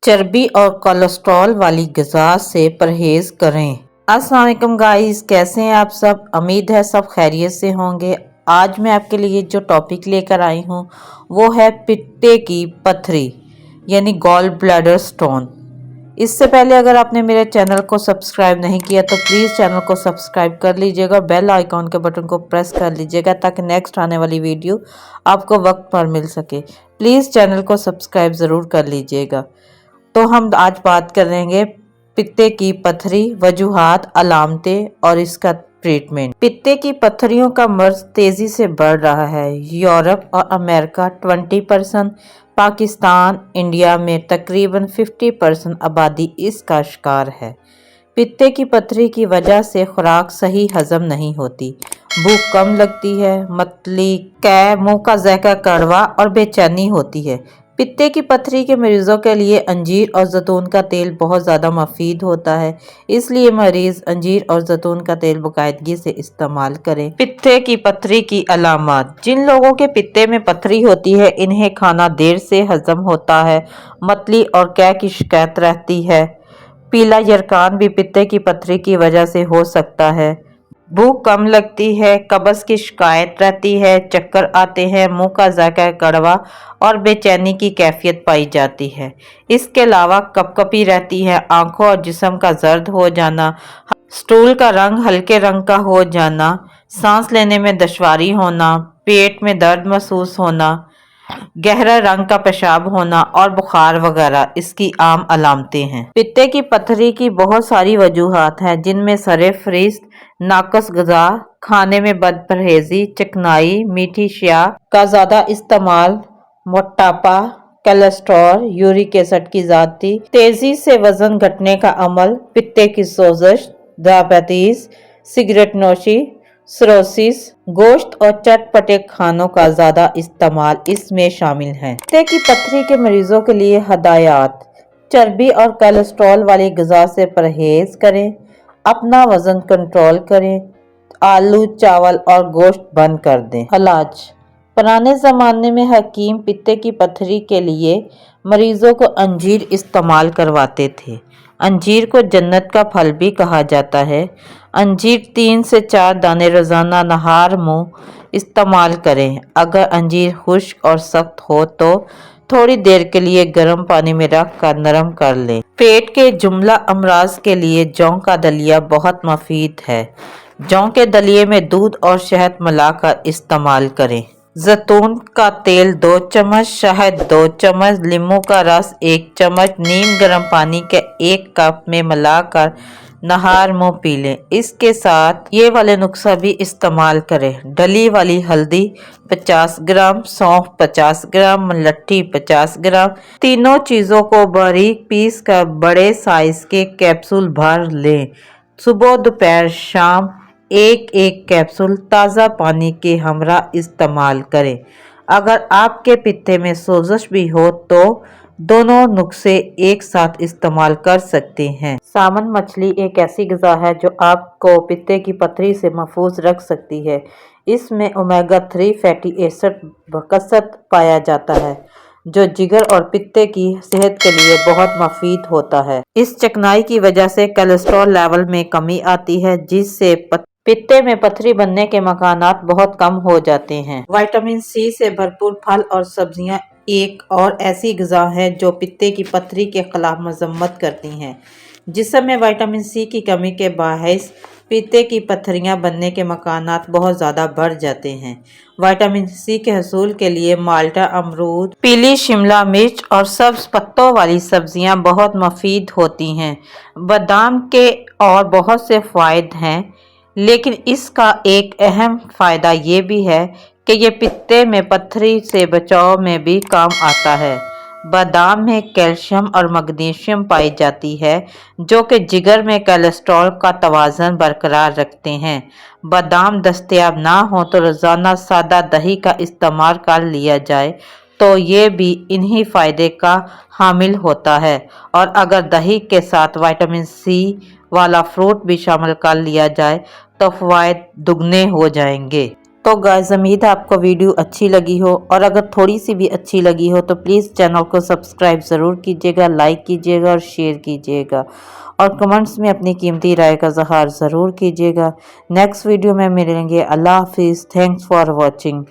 चर्बी और कोलेस्ट्रॉल वाली ग़िज़ा से परहेज़ करें। अस्सलाम वालेकुम गाइस, कैसे हैं आप सब? उम्मीद है सब खैरियत से होंगे। आज मैं आपके लिए जो टॉपिक लेकर आई हूँ वो है पित्ते की पथरी यानी गॉल ब्लैडर स्टोन। इससे पहले अगर आपने मेरे चैनल को सब्सक्राइब नहीं किया तो प्लीज़ चैनल को सब्सक्राइब कर लीजिएगा, बेल आइकॉन के बटन को प्रेस कर लीजिएगा ताकि नेक्स्ट आने वाली वीडियो आपको वक्त पर मिल सके। प्लीज़ चैनल को सब्सक्राइब ज़रूर कर लीजिएगा। तो हम आज बात करेंगे पित्ते की पथरी, वजूहात, अलामतें और इसका ट्रीटमेंट। पित्ते की पथरियों का मर्ज तेजी से बढ़ रहा है। यूरोप और अमेरिका 20%, पाकिस्तान, इंडिया में तकरीबन 50% आबादी इसका शिकार है। पित्ते की पथरी की वजह से खुराक सही हजम नहीं होती, भूख कम लगती है, मतली, कै, मुंह का जायका कड़वा और बेचैनी होती है। पित्ते की पथरी के मरीजों के लिए अंजीर और जैतून का तेल बहुत ज़्यादा मुफीद होता है, इसलिए मरीज अंजीर और जैतून का तेल बाकायदगी से इस्तेमाल करें। पित्ते की पथरी की अलामत। जिन लोगों के पित्ते में पथरी होती है इन्हें खाना देर से हजम होता है, मतली और कै की शिकायत रहती है। पीला यरकान भी पित्ते की पथरी की वजह से हो सकता है। भूख कम लगती है, कब्ज की शिकायत रहती है, चक्कर आते हैं, मुंह का जायका कड़वा और बेचैनी की कैफियत पाई जाती है। इसके अलावा कपकपी रहती है, आंखों और जिस्म का जर्द हो जाना, स्टूल का रंग हल्के रंग का हो जाना, सांस लेने में दुश्वारी होना, पेट में दर्द महसूस होना, गहरा रंग का पेशाब होना और बुखार वगैरह इसकी आम अलामतें हैं। पित्ते की पथरी की बहुत सारी वजूहात हैं, जिनमें सर-ए-फ़हरिस्त नाक़िस ग़िज़ा, खाने में बदपरहेज़ी, चिकनाई, मीठी अशिया का ज़्यादा इस्तेमाल, मोटापा, कोलेस्ट्रॉल, यूरिक एसिड की ज़्यादती, तेज़ी से वज़न घटने का अमल, पित्ते की सोज़श, डायबिटीज़, सिगरेट नोशी, सिरोसिस, गोश्त और चटपटे खानों का ज़्यादा इस्तेमाल इसमें शामिल है। पित्ते की पथरी के मरीजों के लिए हदायत। चर्बी और कोलेस्ट्रॉल वाली ग़िज़ा से परहेज़ करें, अपना वज़न कंट्रोल करें, आलू, चावल और गोश्त बंद कर दें। इलाज। पुराने ज़माने में हकीम पित्ते की पथरी के लिए मरीजों को अंजीर इस्तेमाल करवाते थे। अंजीर को जन्नत का फल भी कहा जाता है। अंजीर 3 से 4 दाने रोज़ाना नहार मुंह इस्तेमाल करें। अगर अंजीर खुश्क और सख्त हो तो थोड़ी देर के लिए गर्म पानी में रख कर नरम कर लें। पेट के जुमला अमराज के लिए जौ का दलिया बहुत मुफीद है। जौ के दलिए में दूध और शहद मिलाकर इस्तेमाल करें। जैतून का तेल 2 चम्मच, शहद 2 चम्मच, नींबू का रस 1 चम्मच, नीम गर्म पानी के 1 कप में मिलाकर नहार मुंह पी लें। इसके साथ ये वाले नुस्खा भी इस्तेमाल करें। डली वाली हल्दी 50 ग्राम, सौंफ 50 ग्राम, मुलट्ठी 50 ग्राम। तीनों चीज़ों को बारीक पीस कर बड़े साइज के कैप्सूल भर लें। सुबह, दोपहर, शाम एक एक कैप्सूल ताज़ा पानी के हमरा इस्तेमाल करें। अगर आपके पित्ते में सोजश भी हो तो दोनों नुस्खे एक साथ इस्तेमाल कर सकते हैं। सामन मछली एक ऐसी ग़िज़ा है जो आपको पित्ते की पथरी से महफूज रख सकती है। इसमें ओमेगा 3 फैटी एसिड बकसरत पाया जाता है जो जिगर और पित्ते की सेहत के लिए बहुत मुफीद होता है। इस चिकनाई की वजह से कोलेस्ट्रॉल लेवल में कमी आती है, जिससे पित्ते में पथरी बनने के मकानात बहुत कम हो जाते हैं। विटामिन सी से भरपूर फल और सब्जियां एक और ऐसी ग़िज़ा है जो पित्ते की पथरी के खिलाफ मजम्मत करती हैं। जिस्म में विटामिन सी की कमी के बायस पित्ते की पथरियां बनने के मकानात बहुत ज़्यादा बढ़ जाते हैं। विटामिन सी के हसूल के लिए माल्टा, अमरूद, पीली शिमला मिर्च और सब्ज़ पत्तों वाली सब्जियां बहुत मुफीद होती हैं। बादाम के और बहुत से फ़ायदे हैं, लेकिन इसका एक अहम फ़ायदा ये भी है कि ये पित्ते में पथरी से बचाव में भी काम आता है। बादाम में कैल्शियम और मैग्नीशियम पाई जाती है जो कि जिगर में कोलेस्ट्रॉल का तवाज़ुन बरकरार रखते हैं। बादाम दस्तयाब ना हो तो रोज़ाना सादा दही का इस्तेमाल कर लिया जाए तो ये भी इन्हीं फ़ायदे का हामिल होता है, और अगर दही के साथ विटामिन सी वाला फ्रूट भी शामिल कर लिया जाए तो फ़वाइद दुगने हो जाएंगे। तो तो गाइस उम्मीद है आपको वीडियो अच्छी लगी हो, और अगर थोड़ी सी भी अच्छी लगी हो तो प्लीज़ चैनल को सब्सक्राइब ज़रूर कीजिएगा, लाइक कीजिएगा और शेयर कीजिएगा, और कमेंट्स में अपनी कीमती राय का इज़हार ज़रूर कीजिएगा। नेक्स्ट वीडियो में मिलेंगे। अल्लाह हाफिज़। Thanks for watching.